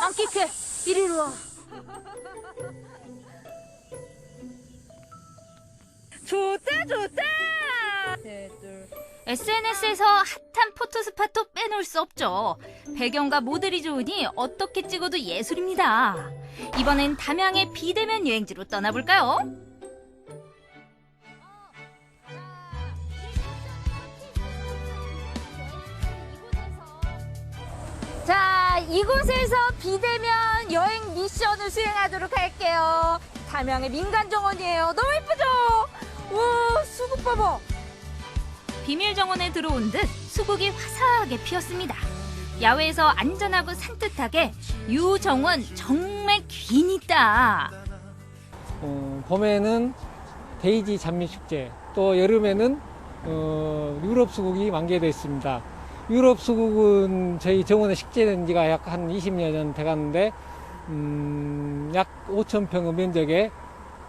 Speaker 4: 만끽해. 이리로 와. 좋다, 좋다.
Speaker 10: SNS에서 핫한 포토스팟도 빼놓을 수 없죠. 배경과 모델이 좋으니 어떻게 찍어도 예술입니다. 이번엔 담양의 비대면 여행지로 떠나볼까요?
Speaker 4: 자, 이곳에서 비대면 여행 미션을 수행하도록 할게요. 담양의 민간정원이에요. 너무 예쁘죠? 와, 수국 봐봐.
Speaker 10: 비밀 정원에 들어온 듯 수국이 화사하게 피었습니다. 야외에서 안전하고 산뜻하게 유 정원 정말 귀인 있다.
Speaker 11: 봄에는 데이지 장미축제, 또 여름에는 유럽 수국이 만개되어 있습니다. 유럽 수국은 저희 정원에 식재된 지가 약 한 20년 돼가는데 약 5,000평의 면적에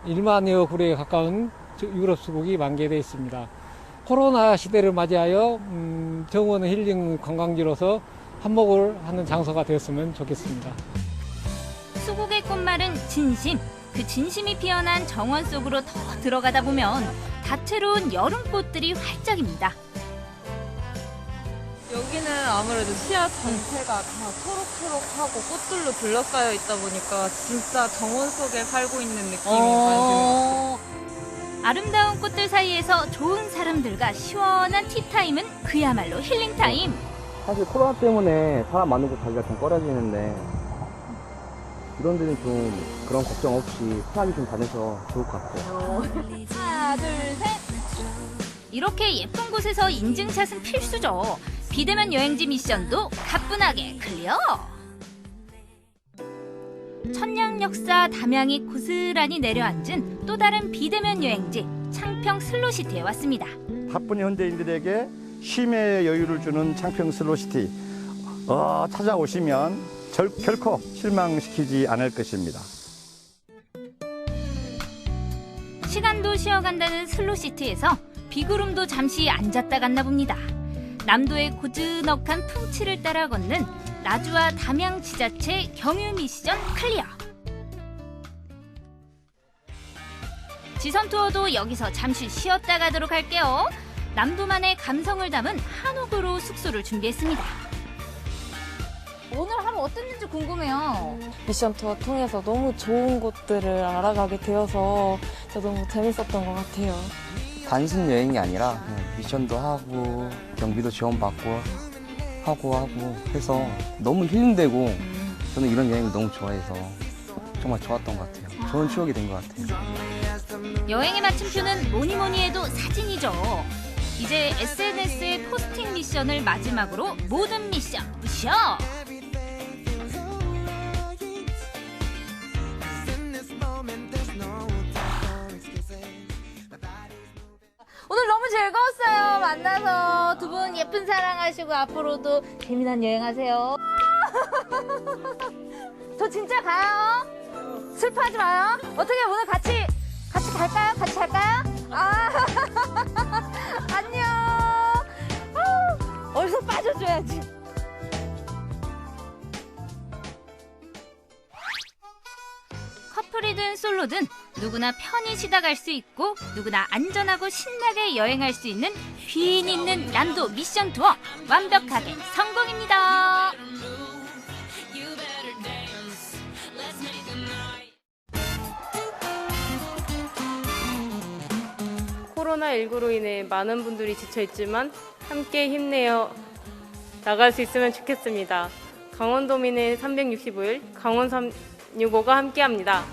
Speaker 11: 1만여 그루에 가까운 유럽 수국이 만개되어 있습니다. 코로나 시대를 맞이하여 정원은 힐링 관광지로서 한몫을 하는 장소가 되었으면 좋겠습니다.
Speaker 10: 수국의 꽃말은 진심, 그 진심이 피어난 정원 속으로 더 들어가다 보면 다채로운 여름꽃들이 활짝입니다.
Speaker 7: 여기는 아무래도 시야 전체가 다 초록초록하고 꽃들로 둘러싸여 있다 보니까 진짜 정원 속에 살고 있는 느낌이 많이 드는 것 같아요.
Speaker 10: 아름다운 꽃들 사이에서 좋은 사람들과 시원한 티타임은 그야말로 힐링타임.
Speaker 5: 사실 코로나 때문에 사람 많은 곳 가기가 좀 꺼려지는데 이런 데는 좀 그런 걱정 없이 편하게 좀 다녀서 좋을 것 같아요.
Speaker 10: 하나, 둘, 셋. 이렇게 예쁜 곳에서 인증샷은 필수죠. 비대면 여행지 미션도 가뿐하게 클리어. 천년 역사 담양이 고스란히 내려앉은 또 다른 비대면 여행지 창평 슬로시티에 왔습니다.
Speaker 12: 바쁜 현대인들에게 쉼의 여유를 주는 창평 슬로시티. 찾아오시면 결코 실망시키지 않을 것입니다.
Speaker 10: 시간도 쉬어간다는 슬로시티에서 비구름도 잠시 앉았다 갔나 봅니다. 남도의 고즈넉한 풍치를 따라 걷는 나주와 담양 지자체 경유 미션 클리어. 지선 투어도 여기서 잠시 쉬었다 가도록 할게요. 남도만의 감성을 담은 한옥으로 숙소를 준비했습니다.
Speaker 4: 오늘 하루 어땠는지 궁금해요.
Speaker 13: 미션 투어 통해서 너무 좋은 곳들을 알아가게 되어서 진짜 너무 재밌었던 것 같아요.
Speaker 5: 단순 여행이 아니라 그냥 미션도 하고 경비도 지원받고 하고 해서 너무 힐링되고 저는 이런 여행을 너무 좋아해서 정말 좋았던 것 같아요. 좋은 추억이 된 것 같아요.
Speaker 10: 여행의 마침표는 뭐니 해도 사진이죠. 이제 SNS의 포스팅 미션을 마지막으로 모든 미션 부셔!
Speaker 4: 오늘 너무 즐거웠어요. 만나서 두 분 예쁜 사랑하시고 앞으로도 재미난 여행하세요. 저 진짜 가요. 슬퍼하지 마요. 어떻게 오늘 같이 갈까요? 같이 갈까요? 안녕. 어디서 빠져줘야지.
Speaker 10: 커플이든 솔로든 누구나 편히 쉬다 갈 수 있고 누구나 안전하고 신나게 여행할 수 있는 휘인 있는 남도 미션 투어 완벽하게 성공입니다.
Speaker 15: 코로나19로 인해 많은 분들이 지쳐있지만 함께 힘내어 나갈 수 있으면 좋겠습니다. 강원도민의 365일 강원 365가 함께합니다.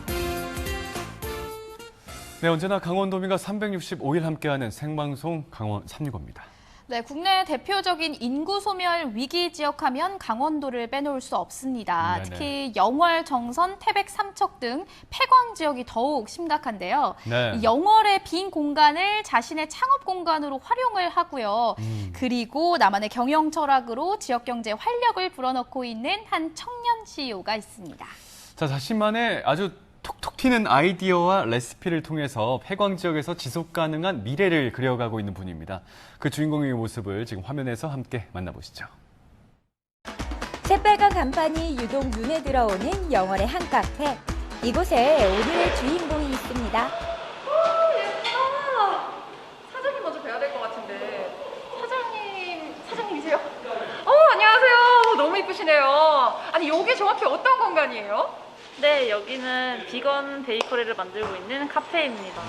Speaker 2: 네, 언제나 강원도민과 365일 함께하는 생방송 강원 365입니다.
Speaker 3: 네, 국내 대표적인 인구 소멸 위기 지역하면 강원도를 빼놓을 수 없습니다.
Speaker 2: 네네.
Speaker 3: 특히 영월, 정선, 태백, 삼척 등 폐광 지역이 더욱 심각한데요.
Speaker 2: 네.
Speaker 3: 이 영월의 빈 공간을 자신의 창업 공간으로 활용을 하고요. 그리고 나만의 경영 철학으로 지역 경제에 활력을 불어넣고 있는 한 청년 CEO가 있습니다.
Speaker 2: 자, 자신만의 아주 톡톡 튀는 아이디어와 레시피를 통해서 폐광 지역에서 지속 가능한 미래를 그려가고 있는 분입니다. 그 주인공의 모습을 지금 화면에서 함께 만나보시죠.
Speaker 16: 새빨간 간판이 유독 눈에 들어오는 영월의 한 카페. 이곳에 오늘의 주인공이 있습니다.
Speaker 3: 사장님 먼저 뵈야 될 것 같은데. 사장님
Speaker 1: 아니 여기 정확히 어떤 공간이에요?
Speaker 18: 네, 여기는 비건 베이커리를 만들고 있는 카페입니다.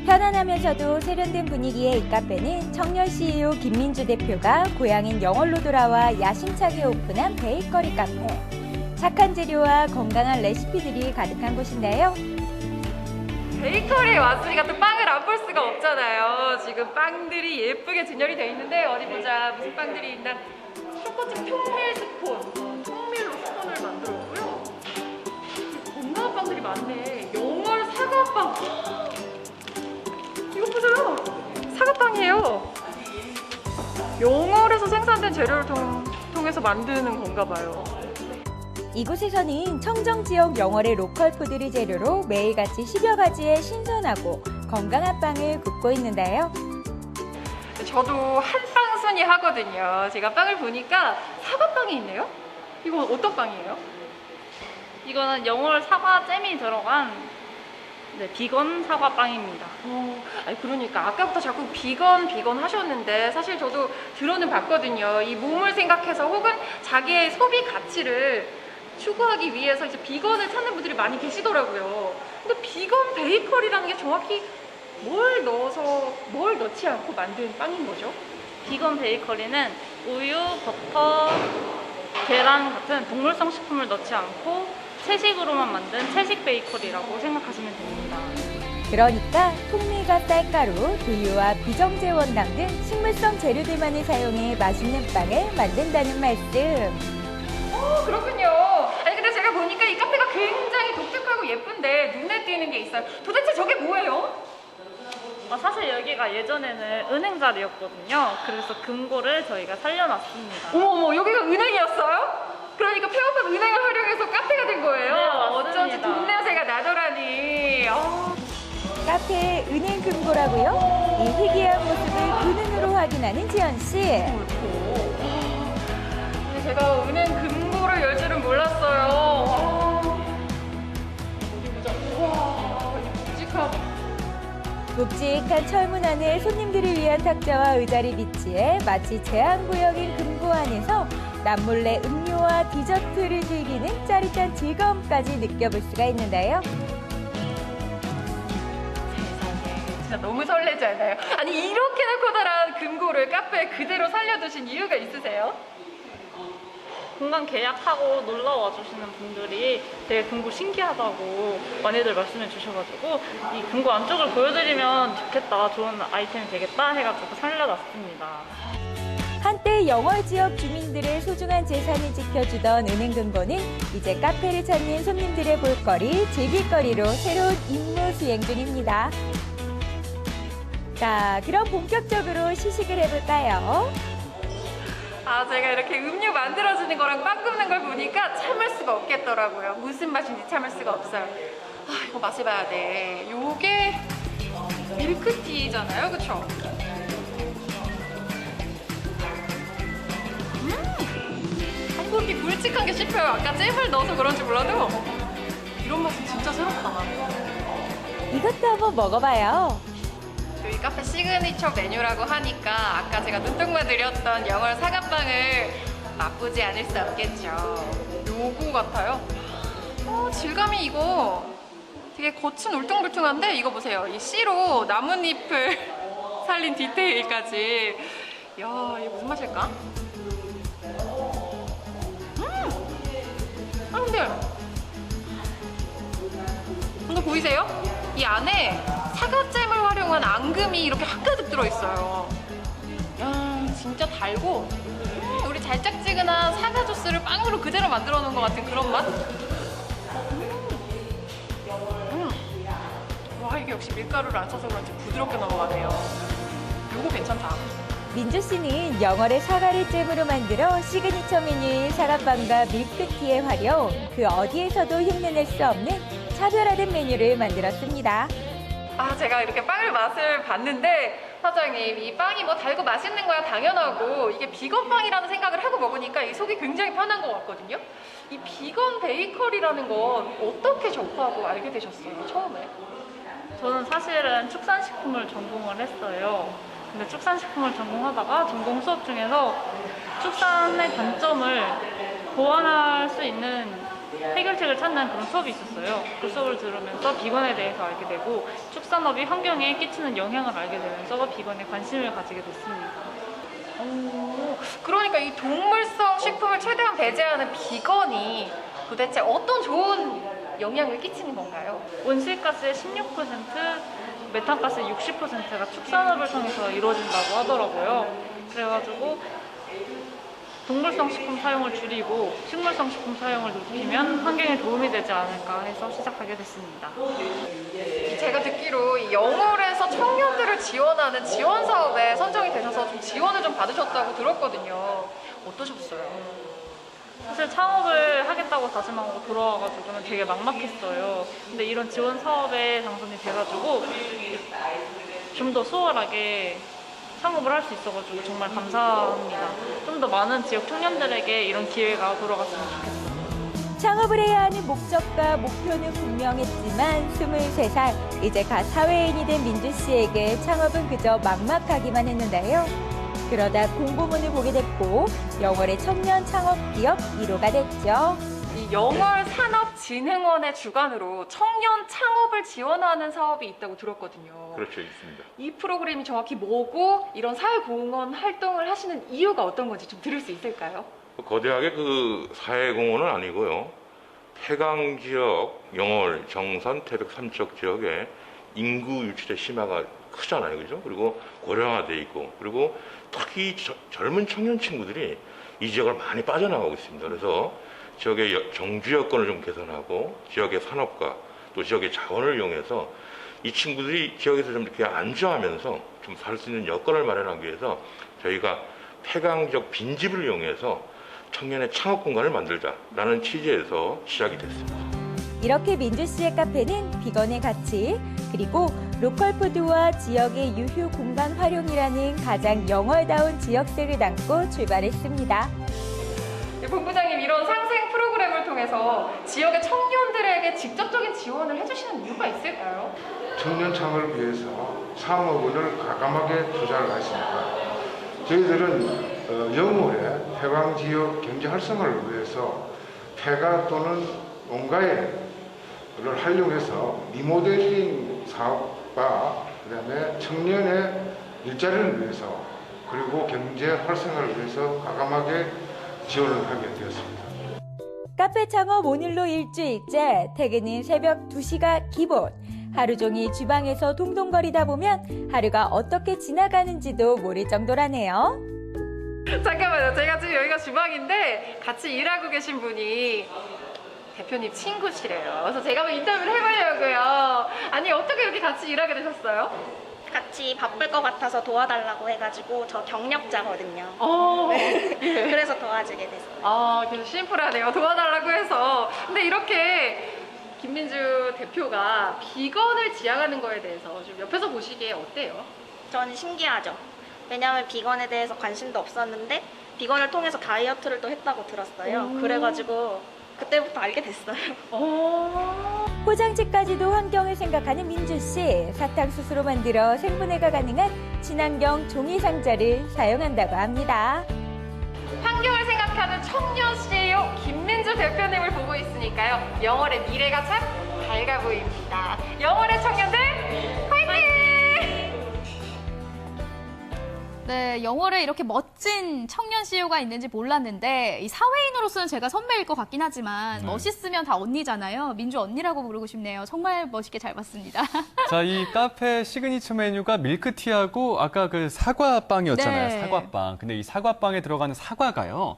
Speaker 16: 편안하면서도 세련된 분위기의 이 카페는 청년 CEO 김민주 대표가 고향인 영월로 돌아와 야심차게 오픈한 베이커리 카페. 착한 재료와 건강한 레시피들이 가득한 곳인데요.
Speaker 1: 베이커리에 왔으니까 또 빵을 안 볼 수가 없잖아요. 지금 빵들이 예쁘게 진열이 돼 있는데 어디 보자. 무슨 빵들이 있나. 첫 번째 통밀 스콘. 통밀로 스콘을 만들었고요. 건강한 빵들이 많네. 영월 사과빵. 이거 보세요. 사과빵이에요. 영월에서 생산된 재료를 통해서 만드는 건가 봐요.
Speaker 16: 이곳에서는 청정 지역 영월의 로컬 푸드를 재료로 매일같이 10여 가지의 신선하고 건강한 빵을 굽고 있는데요.
Speaker 1: 저도 한빵 순위 하거든요. 제가 빵을 보니까 사과빵이 있네요. 이거 어떤 빵이에요?
Speaker 18: 이거는 영월 사과 잼이 들어간 비건 사과빵입니다.
Speaker 1: 아니 그러니까 아까부터 자꾸 비건 하셨는데 사실 저도 들어는 봤거든요. 이 몸을 생각해서 혹은 자기의 소비 가치를 추구하기 위해서 이제 비건을 찾는 분들이 많이 계시더라고요. 근데 비건 베이커리라는 게 정확히 뭘 넣지 않고 만든 빵인 거죠?
Speaker 18: 비건 베이커리는 우유, 버터, 계란 같은 동물성 식품을 넣지 않고 채식으로만 만든 채식 베이커리라고 생각하시면 됩니다.
Speaker 16: 그러니까 통밀과 쌀가루, 두유와 비정제 원당 등 식물성 재료들만을 사용해 맛있는 빵을 만든다는 말씀.
Speaker 1: 그렇군요. 아니 근데 제가 보니까 이 카페가 굉장히 독특하고 예쁜데 눈에 띄는 게 있어요. 도대체 저게 뭐예요?
Speaker 18: 사실 여기가 예전에는 은행 자리였거든요. 그래서 금고를 저희가 살려놨습니다.
Speaker 1: 어머, 여기가 은행이었어요? 그러니까 폐업한 은행을 활용해서 카페가 된 거예요?
Speaker 18: 네,
Speaker 1: 어쩐지 돈 냄새가 나더라니.
Speaker 16: 카페의 은행 금고라고요? 이 희귀한 모습을 그 눈으로 확인하는 지연 씨.
Speaker 1: 제가 은행 금고를 열 줄은 몰랐어요. 어디 보자. 우와, 묵직하다.
Speaker 16: 묵직한 철문 안에 손님들을 위한 탁자와 의자를 비치해 마치 제한구역인 금고 안에서 남몰래 음료와 디저트를 즐기는 짜릿한 즐거움까지 느껴볼 수가 있는데요.
Speaker 1: 진짜 너무 설레지 않아요? 아니 이렇게나 커다란 금고를 카페에 그대로 살려두신 이유가 있으세요?
Speaker 18: 공간 계약하고 놀러 와주시는 분들이 되게 금고 신기하다고 많이들 말씀해 주셔가지고 이 금고 안쪽을 보여드리면 좋겠다, 좋은 아이템이 되겠다 해가지고 살려놨습니다.
Speaker 16: 한때 영월 지역 주민들의 소중한 재산을 지켜주던 은행 금고는 이제 카페를 찾는 손님들의 볼거리, 즐길거리로 새로운 임무 수행 중입니다. 자, 그럼 본격적으로 시식을 해볼까요?
Speaker 1: 제가 이렇게 음료 만들어주는 거랑 빵 굽는 걸 보니까 참을 수가 없겠더라고요. 무슨 맛인지 참을 수가 없어요. 이거 맛을 봐야 돼. 요게 밀크티잖아요, 그쵸? 한국이 굵직한 게 씹혀요. 아까 잼을 넣어서 그런지 몰라도 이런 맛은 진짜 새롭다.
Speaker 16: 이것도 한번 먹어봐요.
Speaker 1: 저희 카페 시그니처 메뉴라고 하니까 아까 제가 눈독만 드렸던 영월 사과빵을 맛보지 않을 수 없겠죠. 요거 같아요. 질감이 이거 되게 겉은 울퉁불퉁한데 이거 보세요. 이 씨로 나뭇잎을 살린 디테일까지. 이야, 이게 무슨 맛일까? 근데 보이세요? 이 안에 사과잼을 활용한 앙금이 이렇게 한가득 들어있어요. 진짜 달고 우리 달짝지근한 사과 주스를 빵으로 그대로 만들어 놓은 것 같은 그런 맛? 와, 이게 역시 밀가루를 안 써서 그런지 부드럽게 넘어가네요. 요거 괜찮다.
Speaker 16: 민주 씨는 영월의 사과를 잼으로 만들어 시그니처 메뉴인 사과빵과 밀크티의 활용, 그 어디에서도 흉내낼 수 없는 차별화된 메뉴를 만들었습니다.
Speaker 1: 제가 이렇게 빵을 맛을 봤는데 사장님, 이 빵이 뭐 달고 맛있는 거야 당연하고 이게 비건 빵이라는 생각을 하고 먹으니까 이 속이 굉장히 편한 것 같거든요. 이 비건 베이커리라는 건 어떻게 접하고 알게 되셨어요, 처음에?
Speaker 18: 저는 사실은 축산식품을 전공을 했어요. 근데 축산식품을 전공하다가 전공 수업 중에서 축산의 단점을 보완할 수 있는 해결책을 찾는 그런 수업이 있었어요. 그 수업을 들으면서 비건에 대해서 알게 되고 축산업이 환경에 끼치는 영향을 알게 되면서 비건에 관심을 가지게 됐습니다.
Speaker 1: 그러니까 이 동물성 식품을 최대한 배제하는 비건이 도대체 어떤 좋은 영향을 끼치는 건가요?
Speaker 18: 온실가스의 16%, 메탄가스의 60%가 축산업을 통해서 이루어진다고 하더라고요. 그래가지고 동물성 식품 사용을 줄이고 식물성 식품 사용을 높이면 환경에 도움이 되지 않을까 해서 시작하게 됐습니다.
Speaker 1: 제가 듣기로 이 영월에서 청년들을 지원하는 지원 사업에 선정이 되셔서 좀 지원을 좀 받으셨다고 들었거든요. 어떠셨어요?
Speaker 18: 사실 창업을 하겠다고 다짐하고 돌아와가지고는 되게 막막했어요. 근데 이런 지원 사업에 당선이 돼가지고 좀 더 수월하게 창업을 할 수 있어가지고 정말 감사합니다. 좀 더 많은 지역 청년들에게 이런 기회가 돌아갔으면 좋겠어요.
Speaker 16: 창업을 해야 하는 목적과 목표는 분명했지만 23살, 이제 갓 사회인이 된 민주 씨에게 창업은 그저 막막하기만 했는데요. 그러다 공고문을 보게 됐고 영월의 청년 창업 기업 1호가 됐죠.
Speaker 1: 이 영월산업진흥원의 주관으로 청년 창업을 지원하는 사업이 있다고 들었거든요.
Speaker 14: 그렇죠, 있습니다.
Speaker 1: 이 프로그램이 정확히 뭐고 이런 사회공헌 활동을 하시는 이유가 어떤 건지 좀 들을 수 있을까요?
Speaker 14: 거대하게 그 사회공헌은 아니고요. 폐강 지역, 영월, 정선, 태백, 삼척 지역에 인구 유출의 심화가 크잖아요, 그죠? 그리고 고령화돼 있고, 그리고 특히 젊은 청년 친구들이 이 지역을 많이 빠져나가고 있습니다. 그래서 지역의 정주 여건을 좀 개선하고 지역의 산업과 또 지역의 자원을 이용해서 이 친구들이 지역에서 좀 이렇게 안주하면서 좀 살 수 있는 여건을 마련하기 위해서 저희가 폐강 지역 빈집을 이용해서 청년의 창업 공간을 만들자라는 취지에서 시작이 됐습니다.
Speaker 16: 이렇게 민주 씨의 카페는 비건의 가치, 그리고 로컬 푸드와 지역의 유휴 공간 활용이라는 가장 영월다운 지역색을 담고 출발했습니다.
Speaker 1: 본부장님, 이런 상생 프로그램을 통해서 지역의 청년들에게 직접적인 지원을 해주시는 이유가 있을까요?
Speaker 17: 청년 창업을 위해서 3억 원을 과감하게 투자를 했습니다. 저희들은 영월의 폐광 지역 경제 활성화를 위해서 폐가 또는 농가를 활용해서 리모델링 사업과 그다음에 청년의 일자리를 위해서 그리고 경제 활성화를 위해서 과감하게 지원을 하게 되었습니다.
Speaker 16: 카페 창업 오늘로 일주일째, 퇴근은 새벽 2시가 기본. 하루 종일 주방에서 동동거리다 보면 하루가 어떻게 지나가는지도 모를 정도라네요.
Speaker 1: 잠깐만요. 제가 지금 여기가 주방인데 같이 일하고 계신 분이 대표님 친구시래요. 그래서 제가 한번 인터뷰를 해보려고요. 아니, 어떻게 이렇게 같이 일하게 되셨어요?
Speaker 19: 같이 바쁠 것 같아서 도와달라고 해가지고 저 경력자거든요.
Speaker 1: 예.
Speaker 19: 그래서 도와주게 됐어요.
Speaker 1: 아, 계속 심플하네요. 도와달라고 해서. 근데 이렇게 김민주 대표가 비건을 지향하는 거에 대해서 좀 옆에서 보시기에 어때요?
Speaker 19: 저는 신기하죠. 왜냐하면 비건에 대해서 관심도 없었는데 비건을 통해서 다이어트를 또 했다고 들었어요. 그래가지고 그때부터 알게 됐어요.
Speaker 16: 포장지까지도 환경을 생각하는 민주 씨, 사탕수수로 만들어 생분해가 가능한 친환경 종이 상자를 사용한다고 합니다.
Speaker 1: 환경을 생각하는 청년 CEO 김민주 대표님을 보고 있으니까요. 영월의 미래가 참 밝아 보입니다. 영월의 청년들 화이팅!
Speaker 3: 네, 영월에 이렇게 멋진 청년 CEO가 있는지 몰랐는데 이 사회인으로서는 제가 선배일 것 같긴 하지만 멋있으면 다 언니잖아요. 민주 언니라고 부르고 싶네요. 정말 멋있게 잘 봤습니다.
Speaker 2: 자, 이 카페 시그니처 메뉴가 밀크티하고 아까 그 사과빵이었잖아요.
Speaker 3: 네.
Speaker 2: 사과빵. 근데 이 사과빵에 들어가는 사과가요.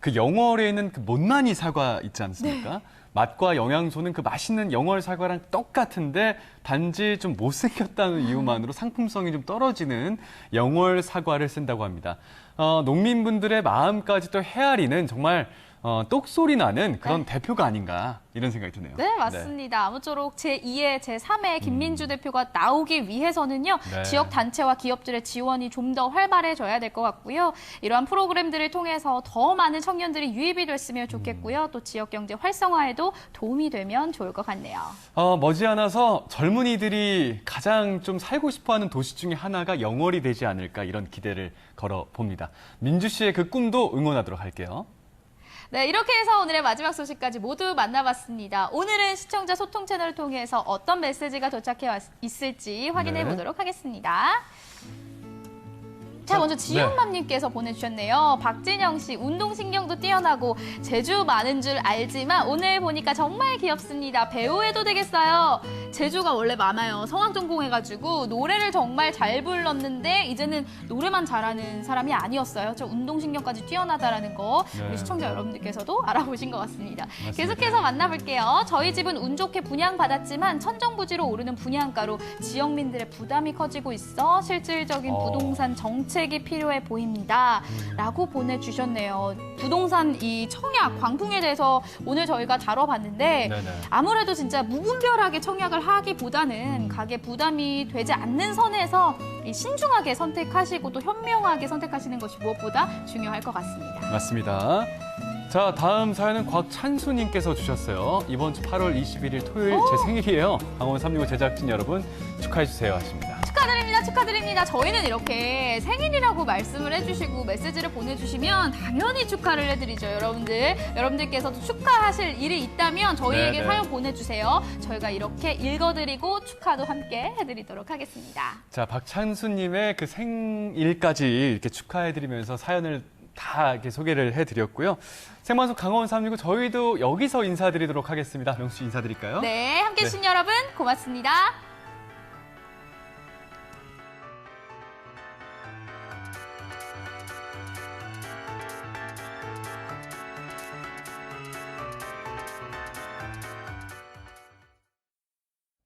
Speaker 2: 그 영월에 있는 그 못난이 사과 있지 않습니까?
Speaker 3: 네.
Speaker 2: 맛과 영양소는 그 맛있는 영월 사과랑 똑같은데 단지 좀 못생겼다는 이유만으로 상품성이 좀 떨어지는 영월 사과를 쓴다고 합니다. 농민분들의 마음까지 또 헤아리는 정말 똑소리 나는 그런 대표가 아닌가 이런 생각이 드네요.
Speaker 3: 네, 맞습니다. 아무쪼록 제2의, 제3의 김민주 대표가 나오기 위해서는요.
Speaker 2: 네.
Speaker 3: 지역 단체와 기업들의 지원이 좀 더 활발해져야 될 것 같고요. 이러한 프로그램들을 통해서 더 많은 청년들이 유입이 됐으면 좋겠고요. 또 지역 경제 활성화에도 도움이 되면 좋을 것 같네요.
Speaker 2: 머지않아서 젊은이들이 가장 좀 살고 싶어하는 도시 중에 하나가 영월이 되지 않을까 이런 기대를 걸어봅니다. 민주 씨의 그 꿈도 응원하도록 할게요.
Speaker 3: 네, 이렇게 해서 오늘의 마지막 소식까지 모두 만나봤습니다. 오늘은 시청자 소통 채널을 통해서 어떤 메시지가 도착해 있을지 확인해 보도록 하겠습니다. 자, 먼저 지윤맘님께서 보내주셨네요. 박진영 씨, 운동신경도 뛰어나고 재주 많은 줄 알지만 오늘 보니까 정말 귀엽습니다. 배우해도 되겠어요. 재주가 원래 많아요. 성악 전공해가지고 노래를 정말 잘 불렀는데 이제는 노래만 잘하는 사람이 아니었어요. 저 운동신경까지 뛰어나다라는 거 우리 시청자 여러분들께서도 알아보신 것 같습니다. 계속해서 만나볼게요. 저희 집은 운 좋게 분양받았지만 천정부지로 오르는 분양가로 지역민들의 부담이 커지고 있어 실질적인 부동산 정책이 필요해 보입니다. 라고 보내주셨네요. 부동산 이 청약, 광풍에 대해서 오늘 저희가 다뤄봤는데 아무래도 진짜 무분별하게 청약을 하기보다는 가게 부담이 되지 않는 선에서 신중하게 선택하시고 또 현명하게 선택하시는 것이 무엇보다 중요할 것 같습니다.
Speaker 2: 맞습니다. 자, 다음 사연은 곽찬수님께서 주셨어요. 이번 주 8월 21일 토요일 제 생일이에요. 강원 365 제작진 여러분 축하해주세요 하십니다.
Speaker 3: 축하드립니다. 축하드립니다. 저희는 이렇게 생일이라고 말씀을 해주시고 메시지를 보내주시면 당연히 축하를 해드리죠. 여러분들께서도 축하하실 일이 있다면 저희에게 사연 보내주세요. 저희가 이렇게 읽어드리고 축하도 함께 해드리도록 하겠습니다.
Speaker 2: 자, 박찬수님의 그 생일까지 이렇게 축하해드리면서 사연을 다 이렇게 소개를 해드렸고요. 생방송 강원 365 저희도 여기서 인사드리도록 하겠습니다. 명수 씨 인사드릴까요?
Speaker 3: 네, 함께해 주신 여러분 고맙습니다.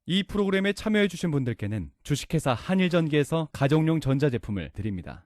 Speaker 2: 이 프로그램에 참여해주신 분들께는 주식회사 한일전기에서 가정용 전자제품을 드립니다.